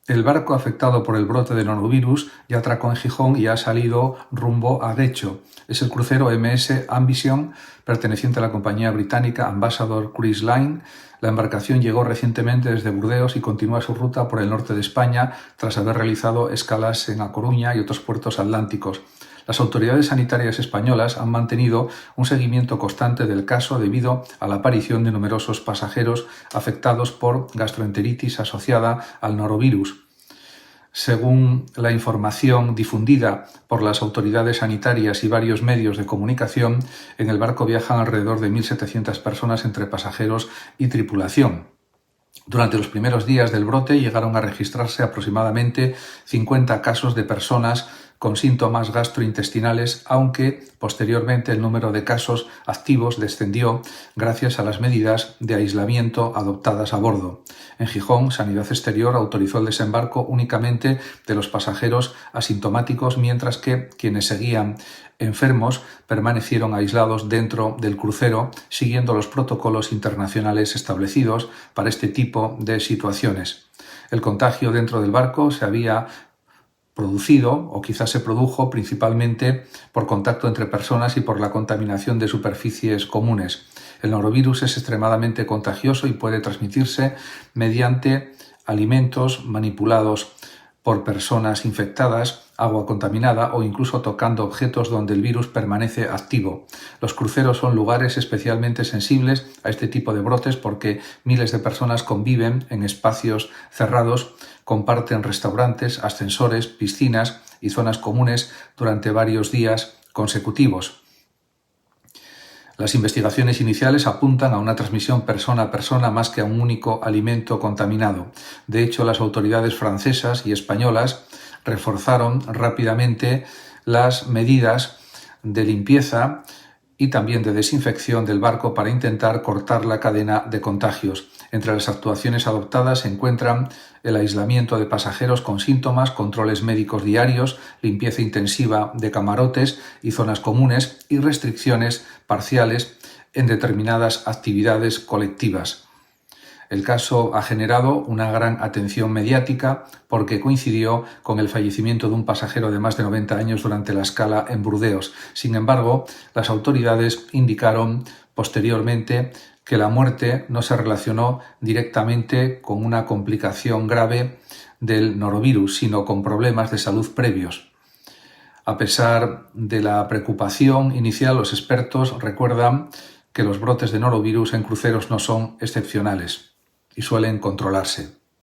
El barco afectado por el brote de norovirus ya atracó en Gijón y ha salido rumbo a Guecho. Es el crucero MS Ambition, perteneciente a la compañía británica Ambassador Cruise Line. La embarcación llegó recientemente desde Burdeos y continúa su ruta por el norte de España tras haber realizado escalas en A Coruña y otros puertos atlánticos. Las autoridades sanitarias españolas han mantenido un seguimiento constante del caso debido a la aparición de numerosos pasajeros afectados por gastroenteritis asociada al norovirus. Según la información difundida por las autoridades sanitarias y varios medios de comunicación, en el barco viajan alrededor de 1.700 personas entre pasajeros y tripulación. Durante los primeros días del brote llegaron a registrarse aproximadamente 50 casos de personas con síntomas gastrointestinales, aunque posteriormente el número de casos activos descendió gracias a las medidas de aislamiento adoptadas a bordo. En Gijón, Sanidad Exterior autorizó el desembarco únicamente de los pasajeros asintomáticos, mientras que quienes seguían enfermos permanecieron aislados dentro del crucero, siguiendo los protocolos internacionales establecidos para este tipo de situaciones. El contagio dentro del barco se había producido o quizás se produjo principalmente por contacto entre personas y por la contaminación de superficies comunes. El norovirus es extremadamente contagioso y puede transmitirse mediante alimentos manipulados por personas infectadas, agua contaminada o incluso tocando objetos donde el virus permanece activo. Los cruceros son lugares especialmente sensibles a este tipo de brotes porque miles de personas conviven en espacios cerrados, comparten restaurantes, ascensores, piscinas y zonas comunes durante varios días consecutivos. Las investigaciones iniciales apuntan a una transmisión persona a persona más que a un único alimento contaminado. De hecho, las autoridades francesas y españolas reforzaron rápidamente las medidas de limpieza y también de desinfección del barco para intentar cortar la cadena de contagios. Entre las actuaciones adoptadas se encuentran el aislamiento de pasajeros con síntomas, controles médicos diarios, limpieza intensiva de camarotes y zonas comunes y restricciones parciales en determinadas actividades colectivas. El caso ha generado una gran atención mediática porque coincidió con el fallecimiento de un pasajero de más de 90 años durante la escala en Burdeos. Sin embargo, las autoridades indicaron posteriormente que la muerte no se relacionó directamente con una complicación grave del norovirus, sino con problemas de salud previos. A pesar de la preocupación inicial, los expertos recuerdan que los brotes de norovirus en cruceros no son excepcionales y suelen controlarse.